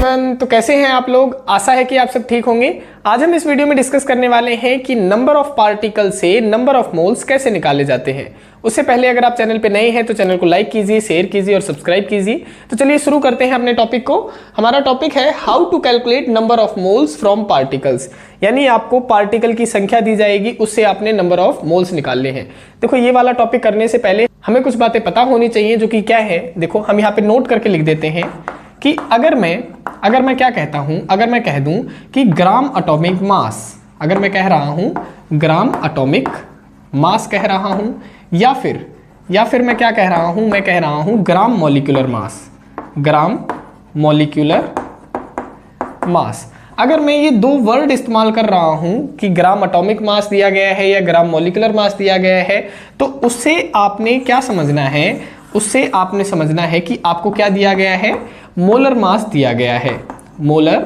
Everyone, तो कैसे हैं आप लोग। आशा है कि आप सब ठीक होंगे। आज हम इस वीडियो में डिस्कस करने वाले हैं कि नंबर ऑफ पार्टिकल से नंबर ऑफ मोल्स कैसे निकाले जाते हैं। उससे पहले अगर आप चैनल पे नए हैं तो चैनल को लाइक कीजिए, शेयर कीजिए और सब्सक्राइब कीजिए। तो चलिए शुरू करते हैं अपने टॉपिक को। हमारा टॉपिक है how to calculate number of moles from particles, यानी आपको पार्टिकल की संख्या दी जाएगी, उससे आपने नंबर ऑफ मोल्स निकालने हैं। देखो, ये वाला टॉपिक करने से पहले हमें कुछ बातें पता होनी चाहिए, जो कि क्या है। देखो, हम यहाँ पे नोट करके लिख देते हैं कि अगर मैं क्या कहता हूं, अगर मैं कह दूं कि ग्राम एटॉमिक मास, अगर मैं कह रहा हूं ग्राम एटॉमिक मास कह रहा हूं, या फिर मैं क्या कह रहा हूं, मैं कह रहा हूं gram molecular mass, gram molecular mass. अगर मैं ये दो वर्ड इस्तेमाल कर रहा हूं कि ग्राम एटॉमिक मास दिया गया है या ग्राम मॉलिक्यूलर मास दिया गया है, तो उससे आपने क्या समझना है, उससे आपने समझना है कि आपको क्या दिया गया है, मोलर मास दिया गया है, मोलर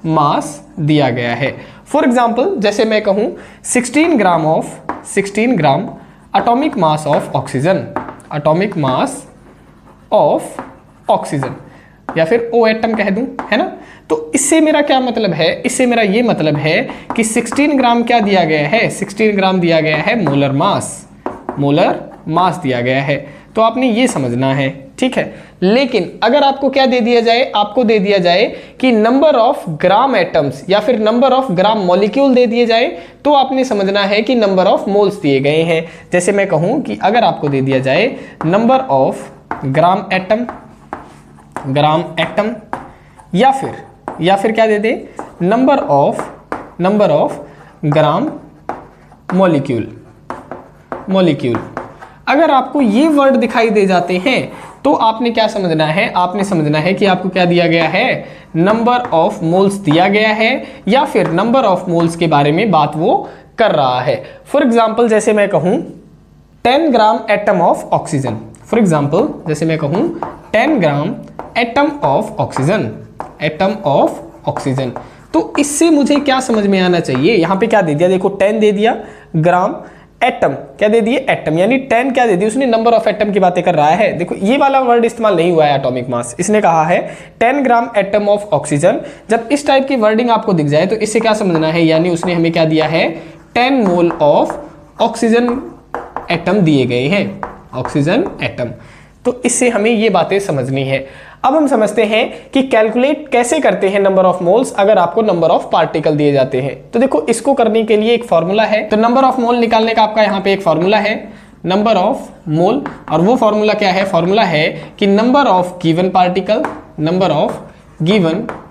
मास दिया गया है। फॉर एग्जाम्पल, जैसे मैं कहूं 16 gram atomic mass of oxygen, atomic mass of oxygen, या फिर ओ एटम कह दूं, है ना। तो इससे मेरा क्या मतलब है, इससे मेरा ये मतलब है कि 16 ग्राम क्या दिया गया है, 16 ग्राम दिया गया है मोलर मास दिया गया है। तो आपने ये समझना है, ठीक है। लेकिन अगर आपको क्या दे दिया जाए, आपको दे दिया जाए कि नंबर ऑफ ग्राम एटम्स या फिर नंबर ऑफ ग्राम मॉलिक्यूल दे दिए जाए, तो आपने समझना है कि नंबर ऑफ मोल्स दिए गए हैं। जैसे मैं कहूं कि अगर आपको दे दिया जाए नंबर ऑफ ग्राम एटम, या फिर क्या दे दे, नंबर ऑफ ग्राम मॉलिक्यूल। अगर आपको ये वर्ड दिखाई दे जाते हैं तो आपने क्या समझना है, आपने समझना है कि आपको क्या दिया गया है, नंबर ऑफ मोल्स दिया गया है, या फिर नंबर ऑफ मोल्स के बारे में बात वो कर रहा है। फॉर एग्जाम्पल, जैसे मैं कहूं 10 gram atom of oxygen, for example जैसे मैं कहूं 10 ग्राम एटम ऑफ ऑक्सीजन, तो इससे मुझे क्या समझ में आना चाहिए, यहां पे क्या दे दिया, देखो 10 दे दिया, ग्राम एटम क्या दे दिए, एटम, यानी 10 क्या दे दी उसने, नंबर ऑफ एटम की बातें कर रहा है। देखो, ये वाला वर्ड इस्तेमाल नहीं हुआ है एटॉमिक मास, इसने कहा है 10 ग्राम एटम ऑफ ऑक्सीजन। जब इस टाइप की वर्डिंग आपको दिख जाए तो इससे क्या समझना है, यानी उसने हमें क्या दिया है, 10 मोल ऑफ ऑक्सीजन एटम दिए गए हैं, ऑक्सीजन एटम। तो इससे हमें ये बातें समझनी है। अब हम समझते हैं कि कैलकुलेट कैसे करते हैं नंबर ऑफ मोल्स अगर आपको नंबर ऑफ पार्टिकल दिए जाते हैं। तो देखो, इसको करने के लिए एक फॉर्मूला है। तो नंबर ऑफ मोल निकालने का आपका यहाँ पे एक फॉर्मूला है, नंबर ऑफ मोल, और वो फॉर्मूला क्या है, फॉर्मूला है कि नंबर ऑफ गिवन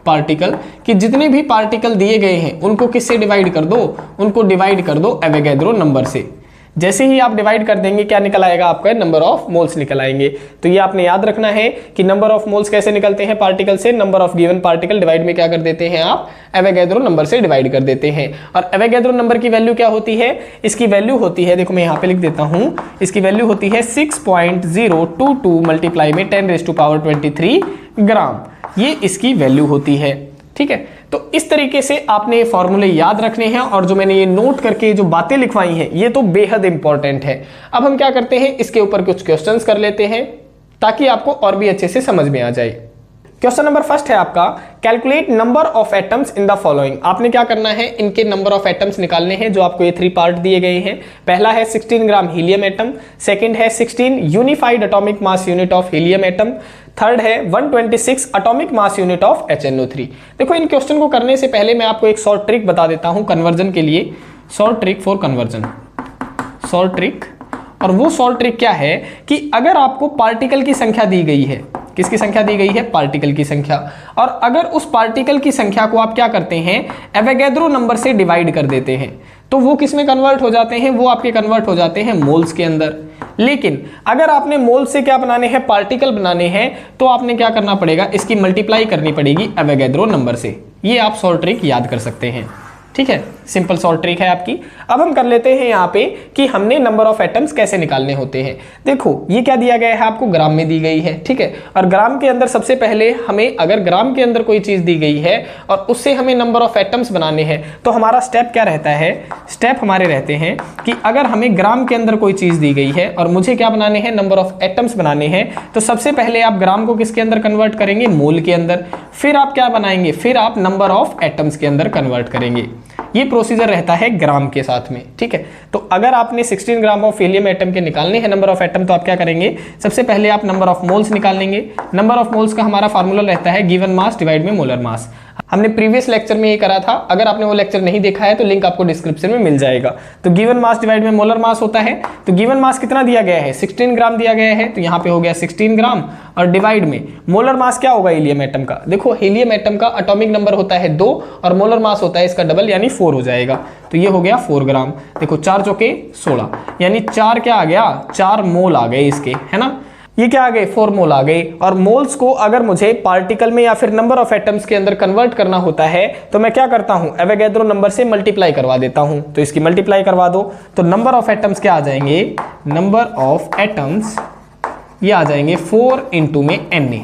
पार्टिकल, कि जितने भी पार्टिकल दिए गए हैं उनको किससे डिवाइड कर दो, उनको डिवाइड कर दो एवोगैड्रो नंबर से। जैसे ही आप डिवाइड कर देंगे क्या निकल आएगा, आपका नंबर ऑफ मोल्स निकल आएंगे। तो ये आपने याद रखना है कि नंबर ऑफ मोल्स कैसे निकलते हैं पार्टिकल से, number of given particle divide में क्या कर देते हैं आप, एवोगैड्रो नंबर से डिवाइड कर देते हैं। और एवोगैड्रो नंबर की वैल्यू क्या होती है, इसकी वैल्यू होती है, देखो मैं यहाँ पे लिख देता हूं, इसकी वैल्यू होती है 6.022 मल्टीप्लाई में 10⁻23 ग्राम, ये इसकी वैल्यू होती है, ठीक है। तो इस तरीके से आपने ये फॉर्मूले याद रखने हैं, और जो मैंने ये नोट करके जो बातें लिखवाई हैं ये तो बेहद इंपॉर्टेंट है। अब हम क्या करते हैं, इसके ऊपर कुछ क्वेश्चंस कर लेते हैं ताकि आपको और भी अच्छे से समझ में आ जाए। क्वेश्चन नंबर फर्स्ट है आपका, calculate number of atoms in the following. आपने क्या करना है, इनके नंबर ऑफ एटम्स निकालने हैं, जो आपको ये 3 पार्ट दिए गए हैं। पहला है 16 ग्राम हीलियम एटम, सेकंड है 16 unified atomic mass unit of helium atom, third है 126 atomic mass unit of HNO3। देखो, इन क्वेश्चन को करने से पहले मैं आपको एक शॉर्ट ट्रिक बता देता हूं कन्वर्जन के लिए, short trick for conversion, short trick. और वो शॉर्ट ट्रिक क्या है कि अगर आपको पार्टिकल की संख्या दी गई है, किसकी संख्या दी गई है, पार्टिकल की संख्या, और अगर उस पार्टिकल की संख्या को आप क्या करते हैं, एवोगैड्रो नंबर से डिवाइड कर देते हैं, तो वो किस में कन्वर्ट हो जाते हैं, वो आपके कन्वर्ट हो जाते हैं मोल्स के अंदर। लेकिन अगर आपने मोल से क्या बनाने हैं, पार्टिकल बनाने हैं, तो आपने क्या करना पड़ेगा, इसकी मल्टीप्लाई करनी पड़ेगी एवोगैड्रो नंबर से। ये आप शॉर्ट ट्रिक याद कर सकते हैं, ठीक है। सिंपल सॉल्व ट्रिक है आपकी। अब हम कर लेते हैं यहाँ पे कि हमने नंबर ऑफ एटम्स कैसे निकालने होते हैं। देखो ये क्या दिया गया है आपको, ग्राम में दी गई है, ठीक है। और ग्राम के अंदर सबसे पहले हमें, अगर ग्राम के अंदर कोई चीज दी गई है और उससे हमें नंबर ऑफ एटम्स बनाने हैं तो हमारा स्टेप क्या रहता है, स्टेप हमारे रहते हैं कि अगर हमें ग्राम के अंदर कोई चीज दी गई है और मुझे क्या बनाने हैं, नंबर ऑफ एटम्स बनाने हैं, तो सबसे पहले आप ग्राम को किसके अंदर कन्वर्ट करेंगे, मोल के अंदर। फिर आप क्या बनाएंगे, फिर आप नंबर ऑफ एटम्स के अंदर कन्वर्ट करेंगे। ये प्रोसीजर रहता है ग्राम के साथ में, ठीक है। तो अगर आपने 16 ग्राम ऑफ हीलियम एटम के निकालने हैं नंबर ऑफ एटम, तो आप क्या करेंगे, सबसे पहले आप नंबर ऑफ मोल्स निकाल लेंगे। नंबर ऑफ मोल्स का हमारा फार्मूला रहता है गिवन मास डिवाइड में मोलर मास। हमने प्रीवियस लेक्चर में ये करा था, अगर आपने वो लेक्चर नहीं देखा है तो लिंक आपको डिस्क्रिप्शन में मिल जाएगा। तो गिवन मास डिवाइड में मोलर मास होता है। तो गिवन मास कितना दिया गया है, 16 ग्राम दिया गया है, तो यहाँ पे हो गया 16 ग्राम और डिवाइड में मोलर मास क्या होगा हीलियम एटम का। देखो हीलियम एटम का एटॉमिक नंबर होता है 2 और मोलर मास होता है इसका डबल यानी 4 हो जाएगा। तो ये हो गया 4 ग्राम। देखो 4 चौके 16 यानी 4 क्या आ गया, 4 मोल आ गए इसके, है ना। ये क्या आ गए, 4 मोल आ गए। और मोल्स को अगर मुझे पार्टिकल में या फिर नंबर ऑफ एटम्स के अंदर कन्वर्ट करना होता है तो मैं क्या करता हूं, एवोगैड्रो नंबर से मल्टीप्लाई करवा देता हूं। तो इसकी मल्टीप्लाई करवा दो तो नंबर ऑफ एटम्स क्या आ जाएंगे, नंबर ऑफ एटम्स ये आ जाएंगे 4 इंटू में Na,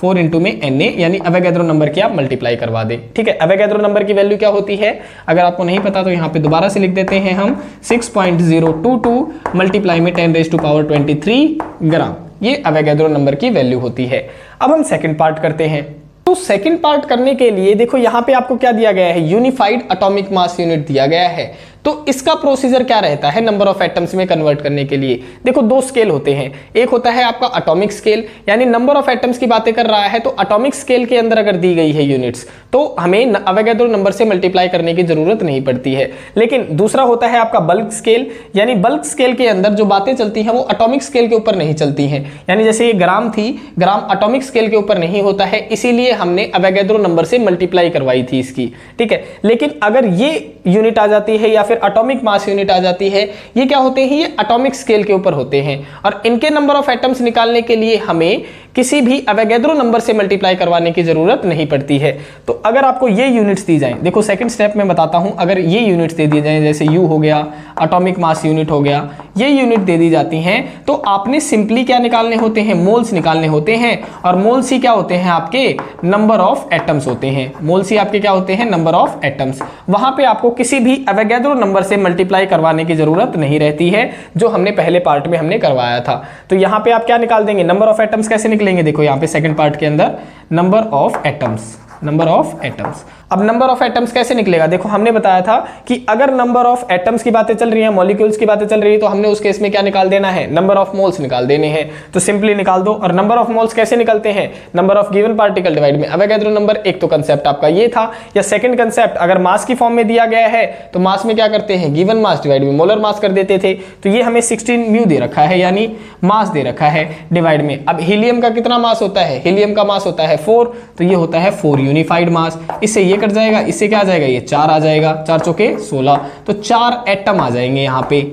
4 इंटू में Na यानी एवोगैड्रो नंबर की आप मल्टीप्लाई करवा दें, ठीक है। एवोगैड्रो नंबर की वैल्यू क्या होती है, अगर आपको नहीं पता तो यहाँ पे दोबारा से लिख देते हैं हम 6.022 मल्टीप्लाई में 10⁻23 ग्राम, ये एवोगैड्रो नंबर की वैल्यू होती है। अब हम सेकंड पार्ट करते हैं। तो सेकंड पार्ट करने के लिए देखो यहाँ पे आपको क्या दिया गया है, यूनिफाइड एटॉमिक मास यूनिट दिया गया है। तो इसका प्रोसीजर क्या रहता है नंबर ऑफ एटम्स में कन्वर्ट करने के लिए। देखो 2 स्केल होते हैं, एक होता है आपका एटॉमिक स्केल, यानी नंबर ऑफ एटम्स की बातें कर रहा है तो एटॉमिक स्केल के अंदर अगर दी गई है यूनिट्स तो हमें एवोगैड्रो नंबर से मल्टीप्लाई करने की जरूरत नहीं पड़ती है। लेकिन दूसरा होता है आपका बल्क स्केल, यानी बल्क स्केल के अंदर जो बातें चलती हैं वो एटॉमिक स्केल के ऊपर नहीं चलती हैं। यानी जैसे ये ग्राम थी, ग्राम एटॉमिक स्केल के ऊपर नहीं होता है, इसीलिए हमने एवोगैड्रो नंबर से मल्टीप्लाई करवाई थी इसकी, ठीक है। लेकिन अगर ये यूनिट आ जाती है या फिर एटॉमिक मास यूनिट आ जाती है, ये क्या होते हैं, ये एटॉमिक स्केल के ऊपर होते हैं और इनके नंबर ऑफ एटम्स निकालने के लिए हमें किसी भी एवोगैड्रो नंबर से मल्टीप्लाई करवाने की जरूरत नहीं पड़ती है। तो अगर आपको ये यूनिट्स दी जाएं, देखो सेकंड स्टेप में बताता हूं, अगर ये यूनिट्स दे दी जाएं जैसे U हो गया, एटॉमिक मास यूनिट हो गया, ये यूनिट दे दी जाती हैं तो आपने सिंपली क्या निकालने होते हैं, मोल्स निकालने होते हैं। और मोल्स ही क्या होते हैं आपके, नंबर ऑफ एटम्स होते हैं। मोल्स ही आपके क्या होते हैं, नंबर ऑफ एटम्स। वहां पे आपको किसी भी एवोगैड्रो नंबर से मल्टीप्लाई करवाने की जरूरत नहीं रहती है, जो हमने पहले पार्ट में हमने करवाया था। तो यहाँ पे आप क्या निकाल देंगे, नंबर ऑफ एटम्स कैसे निकलेंगे, देखो यहाँ पे सेकंड पार्ट के अंदर number of atoms, number of atoms. अब नंबर ऑफ एटम्स कैसे निकलेगा, देखो हमने बताया था कि अगर नंबर ऑफ एटम्स की बातें चल रही हैं, मॉलिक्यूल्स की बातें चल रही है, तो हमने उस केस में क्या निकाल देना है, नंबर ऑफ मोल्स निकाल देने हैं। तो सिंपली निकाल दो। और नंबर ऑफ मोल्स कैसे निकलते हैं, number of given particle divide में एवोगैड्रो नंबर। एक तो कंसेप्ट आपका ये था, या सेकंड कंसेप्ट अगर मास की फॉर्म में दिया गया है तो मास में क्या करते हैं, गिवन मास डिवाइड में मोलर मास कर देते थे। तो ये हमें 16 म्यू दे रखा है यानी मास दे रखा है डिवाइड में। अब हीलियम का कितना मास होता है, हीलियम का मास होता है 4, तो ये होता है 4 यूनिफाइड मास। इससे ये कट जाएगा, इससे क्या आ जाएगा, ये 4 आ जाएगा, 4 चौके 16, तो 4 एटम आ जाएंगे यहाँ पे।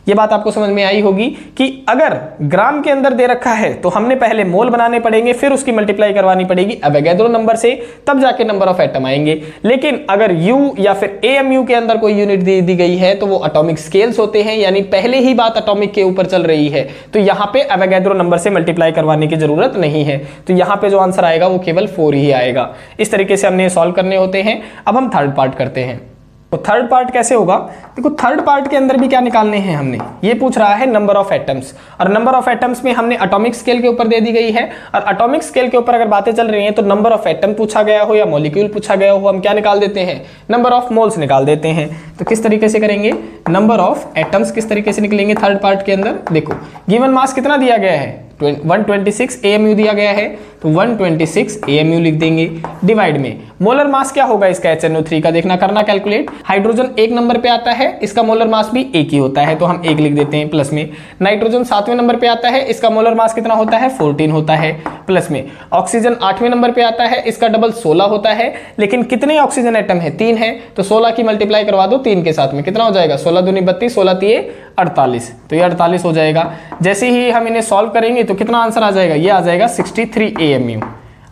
ये बात आपको समझ में आई होगी कि अगर ग्राम के अंदर दे रखा है तो हमने पहले मोल बनाने पड़ेंगे, फिर उसकी मल्टीप्लाई करवानी पड़ेगी एवोगैड्रो नंबर से, तब जाके नंबर ऑफ एटम आएंगे। लेकिन अगर यू या फिर AMU के अंदर कोई यूनिट दी गई है तो वो एटॉमिक स्केल्स होते हैं, यानी पहले ही बात एटॉमिक के ऊपर चल रही है, तो यहाँ पे एवोगैड्रो नंबर से मल्टीप्लाई करवाने की जरूरत नहीं है। तो यहाँ पे जो आंसर आएगा वो केवल 4 ही आएगा। इस तरीके से हमने सॉल्व करने होते हैं। अब हम थर्ड पार्ट करते हैं। तो थर्ड पार्ट कैसे होगा, देखो थर्ड पार्ट के अंदर भी क्या निकालने हैं हमने, ये पूछ रहा है नंबर ऑफ एटम्स। और नंबर ऑफ एटम्स में हमने एटॉमिक स्केल के ऊपर दे दी गई है, और एटॉमिक स्केल के ऊपर अगर बातें चल रही हैं तो नंबर ऑफ एटम पूछा गया हो या मॉलिक्यूल पूछा गया हो, हम क्या निकाल देते हैं, नंबर ऑफ मोल्स निकाल देते हैं। तो किस तरीके से करेंगे, नंबर ऑफ एटम्स किस तरीके से निकलेंगे थर्ड पार्ट के अंदर, देखो गिवन मास कितना दिया गया है, 126 AMU दिया गया है, तो 126 AMU लिख देंगे डिवाइड में मोलर मास क्या होगा इसका HNO3 का, देखना करना कैलकुलेट। हाइड्रोजन 1 नंबर पे आता है, इसका मोलर मास भी 1 ही होता है, तो हम 1 लिख देते हैं प्लस में। नाइट्रोजन 7वें नंबर पे आता है, इसका मोलर मास कितना होता है, 14 होता है प्लस में। ऑक्सीजन 8वें नंबर पे आता है, इसका डबल 16 होता है, लेकिन कितने ऑक्सीजन एटम है, 3 है, तो 16 की मल्टीप्लाई करवा दो 3 के साथ में, कितना हो जाएगा, 16 दूनी 32, 16 तिये 48, तो ये 48 हो जाएगा। जैसे ही हम इन्हें सॉल्व करेंगे तो कितना आंसर आ जाएगा, ये आ जाएगा 63 AMU।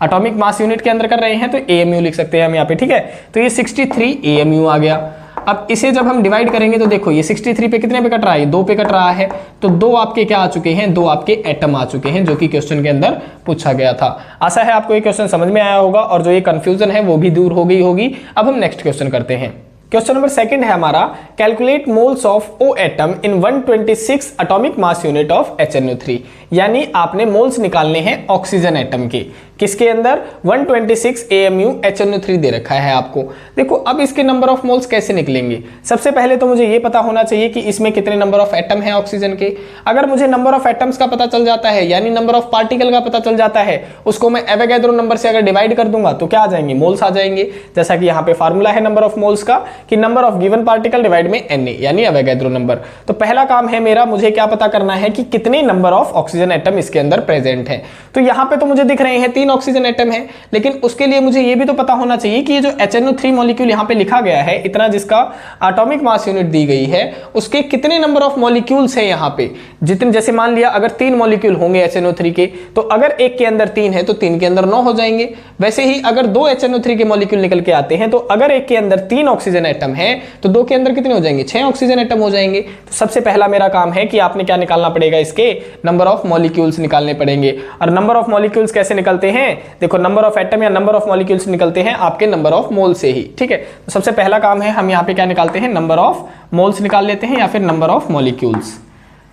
एटॉमिक मास यूनिट के अंदर कर रहे हैं तो AMU लिख सकते हैं हम यहाँ पे, ठीक है। तो ये 63 AMU आ गया। अब इसे जब हम डिवाइड करेंगे तो देखो ये 63 पे कितने पे कट रहा है, 2 पे कट रहा है, तो 2 आपके क्या आ चुके हैं, 2 आपके एटम आ चुके हैं, जो कि क्वेश्चन के अंदर पूछा गया था। आशा है आपको ये क्वेश्चन समझ में आया होगा और जो ये कंफ्यूजन है वो भी दूर हो गई होगी। अब हम नेक्स्ट क्वेश्चन करते हैं। क्वेश्चन नंबर 2 है हमारा, calculate moles of O atom in 126 atomic mass unit of HNO3। यानी आपने मोल्स निकालने हैं ऑक्सीजन एटम के, किसके अंदर, 126 AMU HNO3 दे रखा है आपको। देखो अब इसके नंबर ऑफ मोल्स कैसे निकलेंगे, सबसे पहले तो मुझे ये पता होना चाहिए कि इसमें कितने नंबर ऑफ एटम है ऑक्सीजन के। अगर मुझे नंबर ऑफ एटम्स का पता चल जाता है, यानी नंबर ऑफ पार्टिकल का पता चल जाता है, उसको मैं एवोगैड्रो नंबर से अगर डिवाइड कर दूंगा तो क्या आ जाएंगे, मोल्स आ जाएंगे। जैसा कि यहाँ पे फार्मूला है नंबर ऑफ मोल्स का कि number of given particle divide में Na, यानी एवोगैड्रो नंबर। तो पहला काम है मेरा, मुझे क्या पता करना है कि कितने नंबर ऑफ ऑक्सीजन एटम इसके अंदर प्रेजेंट है। तो यहाँ पे तो मुझे दिख रहे हैं 3 ऑक्सीजन एटम है, लेकिन उसके लिए मुझे ये भी तो पता होना चाहिए कि ये जो HNO3 मॉलिक्यूल यहाँ पे लिखा गया है, इतना जिसका एटॉमिक मास यूनिट दी गई है, उसके कितने नंबर ऑफ मॉलिक्यूल्स हैं यहाँ पे। जितने, जैसे मान लिया अगर 3 मॉलिक्यूल होंगे HNO3 के, तो अगर एक के अंदर 3 है तो 3 के अंदर 9 हो जाएंगे। वैसे ही अगर 2 HNO3 के मॉलिक्यूल निकल के आते हैं, तो अगर एक के अंदर 3 ऑक्सीजन एटम है तो 2 के अंदर कितने हो जाएंगे, 6 ऑक्सीजन एटम हो जाएंगे। तो सबसे पहला मेरा काम है कि आपने क्या निकालना पड़ेगा, इसके नंबर ऑफ मॉलिक्यूल्स निकालने पड़ेंगे। और नंबर ऑफ मॉलिक्यूल्स कैसे निकलते हैं, देखो नंबर ऑफ एटम या नंबर ऑफ मॉलिक्यूल्स निकलते हैं आपके नंबर ऑफ मोल से ही, ठीक है। तो सबसे पहला काम है हम यहाँ पे क्या निकालते हैं, नंबर ऑफ मोल्स निकाल लेते हैं या फिर नंबर ऑफ मॉलिक्यूल्स।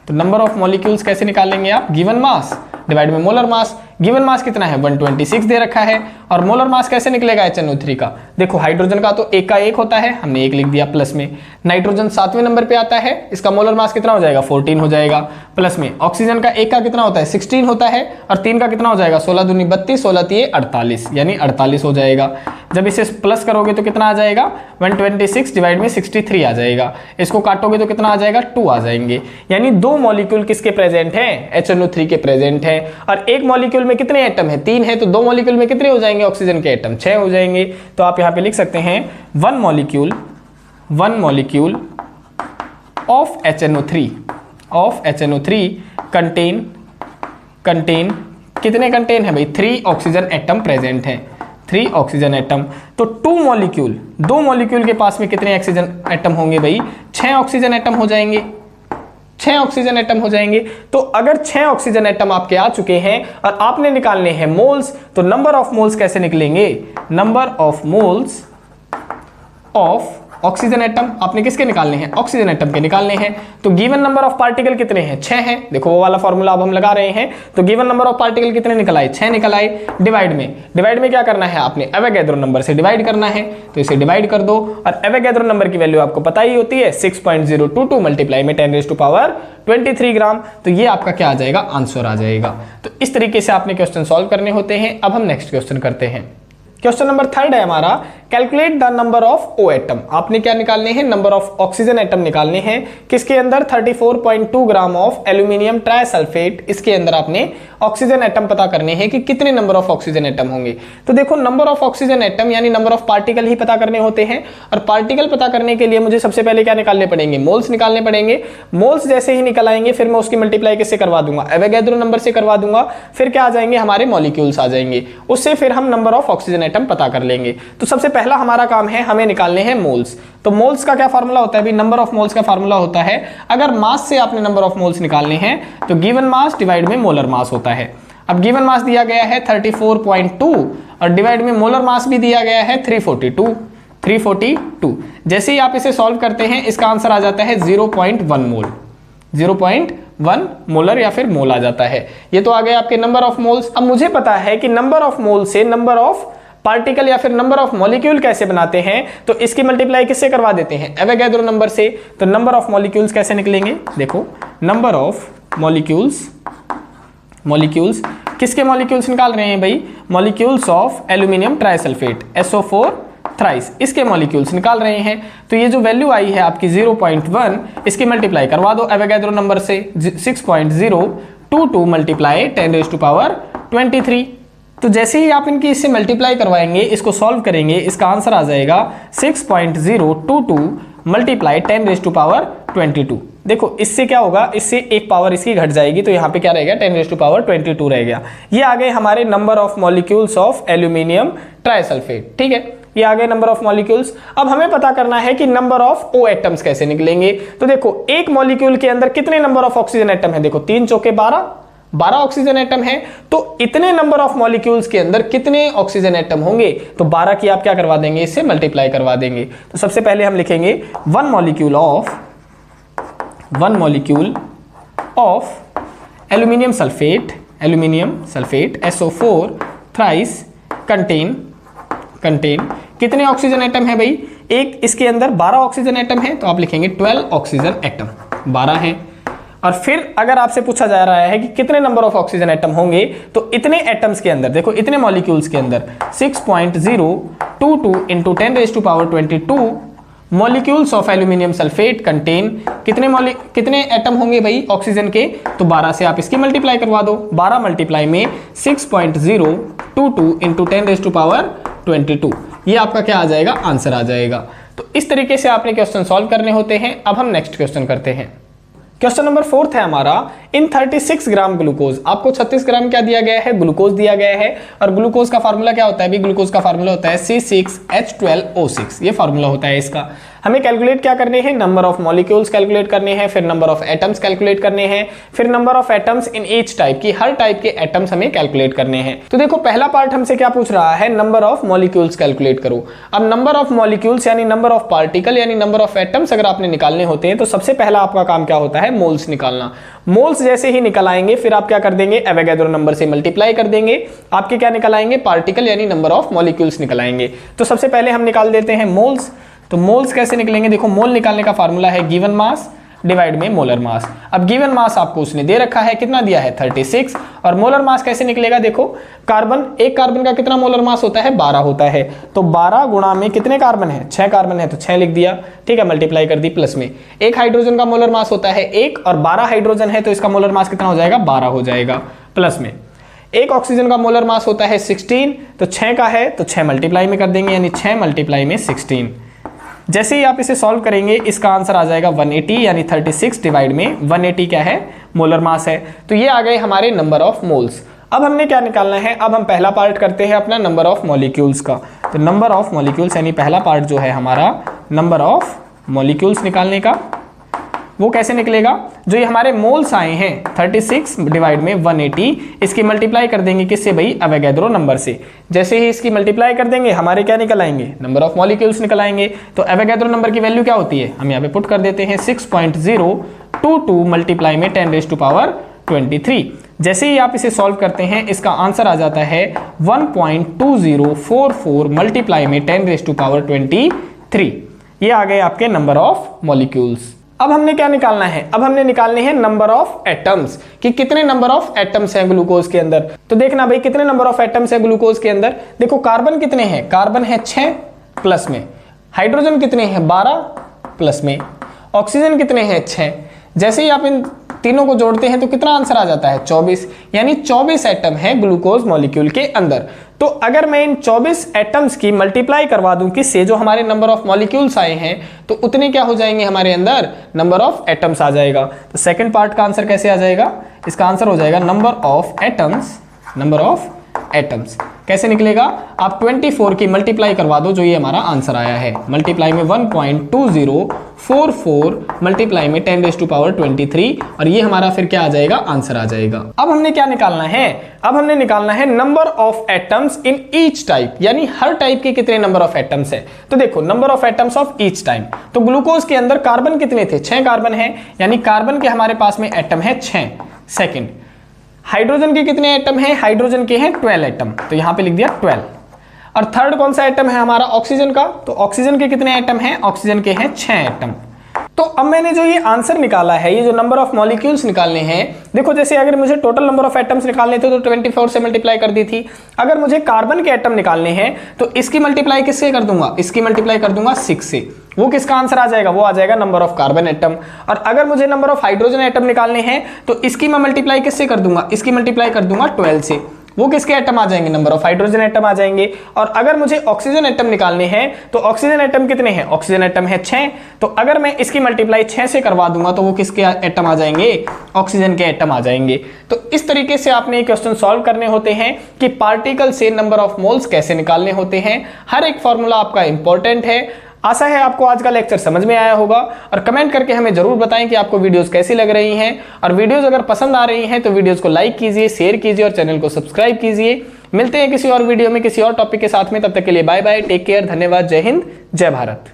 तो नंबर ऑफ मॉलिक्यूल्स कैसे निकालेंगे आप, गिवन मास डिवाइड में मोलर मास। गिवन मास कितना है, 126 दे रखा है। और मोलर मास कैसे निकलेगा HNO3 का, देखो हाइड्रोजन का तो 1 का 1 होता है, हमने 1 लिख दिया प्लस में। नाइट्रोजन 7वें नंबर पे आता है, इसका मोलर मास कितना हो जाएगा, 14 हो जाएगा प्लस में। ऑक्सीजन का 1 का कितना होता है, 16 होता है, और 3 का कितना हो जाएगा, 16 दूनी 32, 16 तीय 48, यानी 48 हो जाएगा। जब इसे प्लस करोगे तो कितना आ जाएगा, 126 डिवाइड में 63 आ जाएगा। इसको काटोगे तो कितना आ जाएगा, 2 आ जाएंगे। यानी 2 मॉलिक्यूल किसके प्रेजेंट हैं, HNO3 के प्रेजेंट हैं। और एक मॉलिक्यूल में कितने एटम है, 3 है, तो 2 मॉलिक्यूल में कितने हो जाएंगे ऑक्सीजन के एटम, 6 हो जाएंगे। तो आप यहाँ पे लिख सकते हैं 1 मॉलिक्यूल ऑफ HNO3 कंटेन कितने कंटेन है भाई, 3 ऑक्सीजन एटम प्रेजेंट है, 3 ऑक्सीजन एटम। तो 2 मॉलिक्यूल के पास में कितने ऑक्सीजन एटम होंगे भाई, 6 ऑक्सीजन एटम हो जाएंगे, 6 ऑक्सीजन एटम हो जाएंगे। तो अगर 6 ऑक्सीजन एटम आपके आ चुके हैं और आपने निकालने हैं मोल्स, तो नंबर ऑफ मोल्स कैसे निकलेंगे, number of moles of oxygen atom आपने किसके निकालने हैं, ऑक्सीजन एटम के निकालने हैं। तो गिवन नंबर ऑफ पार्टिकल कितने हैं, 6 हैं। देखो वो वाला फॉर्मूला अब हम लगा रहे हैं। तो गिवन नंबर ऑफ पार्टिकल कितने निकल आए, 6 निकल आए। डिवाइड में क्या करना है, आपने एवोगैड्रो नंबर से डिवाइड करना है। तो इसे डिवाइड कर दो, और एवोगैड्रो नंबर की वैल्यू आपको पता ही होती है 6.022 मल्टीप्लाई में 10⁻23 ग्राम। तो ये आपका क्या आ जाएगा, आंसर आ जाएगा। तो इस तरीके से आपने क्वेश्चन सॉल्व करने होते हैं। अब हम नेक्स्ट क्वेश्चन करते हैं। क्वेश्चन नंबर 3 है हमारा, calculate the number of O atom. आपने क्या निकालने हैं, नंबर ऑफ ऑक्सीजन एटम निकालने हैं, किसके अंदर 34.2 ग्राम ऑफ एल्यूमिनियम ट्राइसल्फेट, इसके अंदर आपने ऑक्सीजन एटम पता करने हैं कि कितने नंबर ऑफ ऑक्सीजन एटम होंगे। तो देखो नंबर ऑफ ऑक्सीजन एटम यानी नंबर ऑफ पार्टिकल ही पता करने होते हैं, और पार्टिकल पता करने के लिए मुझे सबसे पहले क्या निकालने पड़ेंगे, मोल्स निकालने पड़ेंगे। मोल्स जैसे ही निकल आएंगे फिर मैं उसकी मल्टीप्लाई किससे करवा दूंगा, एवोगैड्रो नंबर से करवा दूंगा। फिर क्या आ जाएंगे, हमारे मॉलिक्यूल्स आ जाएंगे, उससे फिर हम नंबर ऑफ ऑक्सीजन एटम पता कर लेंगे। तो सबसे पहला हमारा काम है, हमें निकालने हैं मोल्स। तो मोल्स का क्या फार्मूला होता है, नंबर ऑफ मोल्स का फार्मूला होता है, अगर मास से आपने नंबर ऑफ मोल्स निकालने हैं तो गिवन मास डिवाइड में मोलर मास होता है। अब गिवन मास दिया गया है 34.2 और डिवाइड में मोलर मास भी दिया गया है 342। जैसे ही आप इसे सॉल्व करते हैं इसका आंसर आ जाता है 0.1 मोल, 0.1 मोलर या फिर मोल आ जाता है। ये तो आ गए आपके नंबर ऑफ मोल्स। अब मुझे पता है कि नंबर ऑफ मोल से नंबर ऑफ पार्टिकल या फिर नंबर ऑफ मॉलिक्यूल कैसे बनाते हैं, तो इसकी मल्टीप्लाई किससे करवा देते हैं, एवोगैड्रो नंबर से। तो नंबर ऑफ मॉलिक्यूल्स कैसे निकलेंगे, देखो नंबर ऑफ मॉलिक्यूल्स किसके मॉलिक्यूल्स निकाल रहे हैं भाई, molecules of aluminium trisulphate SO4 thrice, इसके मॉलिक्यूल्स निकाल रहे हैं। तो ये जो वैल्यू आई है आपकी 0.1, इसकी मल्टीप्लाई करवा दो एवोगैड्रो नंबर से, 6.022 मल्टीप्लाई 10⁻23। तो जैसे ही आप इनकी इससे मल्टीप्लाई करवाएंगे, इसको सॉल्व करेंगे, इसका आंसर आ जाएगा 6.022 मल्टीप्लाई 10⁻22। देखो इससे क्या होगा, इससे एक पावर इसकी घट जाएगी, तो यहाँ पे क्या रहेगा 10⁻22 रहेगा। ये आ गए हमारे number of molecules of aluminium trisulphate. ठीक है, ये आ गए नंबर ऑफ मॉलिक्यूल्स। अब हमें पता करना है कि नंबर ऑफ ओ एटम्स कैसे निकलेंगे। तो देखो एक मॉलिक्यूल के अंदर कितने नंबर ऑफ ऑक्सीजन एटम है, देखो 3 चौके 12 ऑक्सीजन एटम है, तो इतने नंबर ऑफ मॉलिक्यूल्स के अंदर कितने ऑक्सीजन एटम होंगे, तो 12 की आप क्या करवा देंगे, इससे मल्टीप्लाई करवा देंगे। तो सबसे पहले हम लिखेंगे one molecule of aluminium sulphate SO4 thrice contain कितने ऑक्सीजन एटम है भाई, एक इसके अंदर 12 ऑक्सीजन एटम है, तो आप लिखेंगे 12 ऑक्सीजन एटम, 12 है। और फिर अगर आपसे पूछा जा रहा है कि कितने नंबर ऑफ ऑक्सीजन एटम होंगे, तो इतने एटम्स के अंदर, देखो इतने मॉलिक्यूल्स के अंदर 6.022 into 10⁻22 molecules of aluminium sulphate contain कितने एटम होंगे भाई ऑक्सीजन के, तो 12 से आप इसकी मल्टीप्लाई करवा दो, 12 मल्टीप्लाई में 6.022 इंटू 10⁻22, ये आपका क्या आ जाएगा, आंसर आ जाएगा। तो इस तरीके से आपने क्वेश्चन सॉल्व करने होते हैं। अब हम नेक्स्ट क्वेश्चन करते हैं। क्वेश्चन नंबर 4 है हमारा, इन 36 ग्राम ग्लूकोज, आपको 36 ग्राम क्या दिया गया है, ग्लूकोज दिया गया है। और ग्लूकोज का फार्मूला क्या होता है भी, ग्लूकोज का फार्मूला होता है C6H12O6, ये फार्मूला होता है इसका। हमें कैलकुलेट क्या करने हैं, नंबर ऑफ मॉलिक्यूल्स कैलकुलेट करने हैं, फिर नंबर ऑफ एटम्स कैलकुलेट करने हैं, फिर number of atoms in each type की, हर टाइप के एटम्स हमें कैलकुलेट करने हैं। तो देखो पहला पार्ट हमसे क्या पूछ रहा है, नंबर ऑफ मॉलिक्यूल्स कैलकुलेट करो। अब नंबर ऑफ मॉलिक्यूल्स यानी नंबर ऑफ पार्टिकल यानी नंबर ऑफ एटम्स अगर आपने निकालने होते हैं, तो सबसे पहला आपका काम क्या होता है, मोल्स निकालना। मोल्स जैसे ही निकल आएंगे, फिर आप क्या कर देंगे, एवोगैड्रो नंबर से मल्टीप्लाई कर देंगे, आपके क्या निकल आएंगे, पार्टिकल यानी नंबर ऑफ मॉलिक्यूल्स निकल आएंगे। तो सबसे पहले हम निकाल देते हैं मोल्स। तो मोल्स कैसे निकलेंगे, देखो मोल निकालने का फार्मूला है गिवन मास डिवाइड में मोलर मास। अब गिवन मास आपको उसने दे रखा है, कितना दिया है 36, और मोलर मास कैसे निकलेगा, देखो कार्बन, एक कार्बन का कितना मोलर मास होता है, 12 होता है, तो 12 गुणा में कितने कार्बन है, 6 कार्बन है, तो 6 लिख दिया। ठीक है, मल्टीप्लाई कर दी प्लस में। एक हाइड्रोजन का मोलर मास होता है 1, और 12 हाइड्रोजन है, तो इसका मोलर मास कितना हो जाएगा, 12 हो जाएगा प्लस में। एक ऑक्सीजन का मोलर मास होता है 16, तो 6 का है, तो 6 मल्टीप्लाई में कर देंगे, यानी 6 मल्टीप्लाई में 16। जैसे ही आप इसे सॉल्व करेंगे, इसका आंसर आ जाएगा 180, यानी 36 डिवाइड में 180 क्या है, मोलर मास है। तो ये आ गए हमारे नंबर ऑफ मोल्स। अब हमने क्या निकालना है, अब हम पहला पार्ट करते हैं अपना नंबर ऑफ मॉलिक्यूल्स का। तो नंबर ऑफ मॉलिक्यूल्स यानी पहला पार्ट जो है हमारा नंबर ऑफ मॉलिक्यूल्स निकालने का, वो कैसे निकलेगा, जो ये हमारे मोल्स आए हैं 36 डिवाइड में 180, इसकी मल्टीप्लाई कर देंगे किससे भाई, एवोगैड्रो नंबर से। जैसे ही इसकी मल्टीप्लाई कर देंगे, हमारे क्या निकल आएंगे, नंबर ऑफ मॉलिक्यूल्स निकल आएंगे। तो एवोगैड्रो नंबर की वैल्यू क्या होती है, हम यहाँ पे पुट कर देते हैं 6.022 मल्टीप्लाई में 10⁻23। जैसे ही आप इसे सॉल्व करते हैं, इसका आंसर आ जाता है 1.2044 मल्टीप्लाई में 10⁻23। ये आ गए आपके नंबर ऑफ मॉलिक्यूल्स। अब हमने क्या निकालना है, अब हमने निकालने हैं नंबर ऑफ एटम्स, कि कितने नंबर ऑफ एटम्स हैं ग्लूकोज के अंदर। तो देखना भाई कितने नंबर ऑफ एटम्स हैं ग्लूकोज के अंदर। देखो कार्बन कितने हैं, कार्बन है 6 प्लस में, हाइड्रोजन कितने हैं 12 प्लस में, ऑक्सीजन कितने हैं 6। जैसे ही आप इन तीनों को जोड़ते हैं, तो कितना आंसर आ जाता है 24, यानी 24 एटम है ग्लूकोज मॉलिक्यूल के अंदर। तो अगर मैं इन 24 एटम्स की मल्टीप्लाई करवा दूं किससे, जो हमारे नंबर ऑफ मॉलिक्यूल्स आए हैं, तो उतने क्या हो जाएंगे हमारे अंदर, नंबर ऑफ एटम्स आ जाएगा। तो सेकंड पार्ट का आंसर कैसे आ जाएगा, इसका आंसर हो जाएगा number of atoms. Number of atoms कैसे निकलेगा, आप 24 की मल्टीप्लाई करवा दो, जो ये हमारा आंसर आया है, मल्टीप्लाई में 1.2044 मल्टीप्लाई में 10⁻23, और ये हमारा फिर क्या आ जाएगा, आंसर आ जाएगा। अब हमने क्या निकालना है, अब हमने निकालना है number of atoms in each type, यानी हर टाइप के कितने नंबर ऑफ एटम्स है। तो देखो number of atoms of each type, तो ग्लूकोज के अंदर कार्बन कितने थे, 6 कार्बन है, यानी कार्बन के हमारे पास में एटम है 6। सेकेंड, हाइड्रोजन के कितने एटम हैं, हाइड्रोजन के हैं 12 एटम, तो यहां पे लिख दिया 12। और थर्ड कौन सा एटम है हमारा, ऑक्सीजन का, तो ऑक्सीजन के कितने एटम हैं, ऑक्सीजन के हैं 6 एटम। तो अब मैंने जो ये आंसर निकाला है, ये जो नंबर ऑफ मॉलिक्यूल्स निकालने हैं, देखो जैसे अगर मुझे टोटल नंबर ऑफ एटम्स निकालने थे तो 24 से मल्टीप्लाई कर दी थी। अगर मुझे कार्बन के एटम निकालने हैं, तो इसकी मल्टीप्लाई किससे कर दूंगा, इसकी मल्टीप्लाई कर दूंगा 6 से, वो किसका आंसर आ जाएगा, वो आ जाएगा नंबर ऑफ कार्बन एटम। और अगर मुझे नंबर ऑफ हाइड्रोजन एटम निकालने हैं, तो इसकी मैं मल्टीप्लाई किससे कर दूंगा, इसकी मल्टीप्लाई कर दूंगा 12 से, वो किसके एटम आ जाएंगे, नंबर ऑफ हाइड्रोजन एटम आ जाएंगे। और अगर मुझे ऑक्सीजन एटम निकालने हैं तो ऑक्सीजन एटम कितने हैं, ऑक्सीजन एटम है 6, तो अगर मैं इसकी मल्टीप्लाई 6 से करवा दूंगा तो वो किसके एटम आ जाएंगे, ऑक्सीजन के एटम आ जाएंगे। तो इस तरीके से आपने ये क्वेश्चन सॉल्व करने होते हैं कि पार्टिकल से नंबर ऑफ मोल्स कैसे निकालने होते हैं। हर एक फॉर्मूला आपका इंपॉर्टेंट है। आशा है आपको आज का लेक्चर समझ में आया होगा और कमेंट करके हमें जरूर बताएं कि आपको वीडियोस कैसी लग रही हैं। और वीडियोस अगर पसंद आ रही हैं तो वीडियोस को लाइक कीजिए, शेयर कीजिए और चैनल को सब्सक्राइब कीजिए। मिलते हैं किसी और वीडियो में किसी और टॉपिक के साथ में, तब तक के लिए बाय बाय, टेक केयर, धन्यवाद, जय हिंद, जय भारत।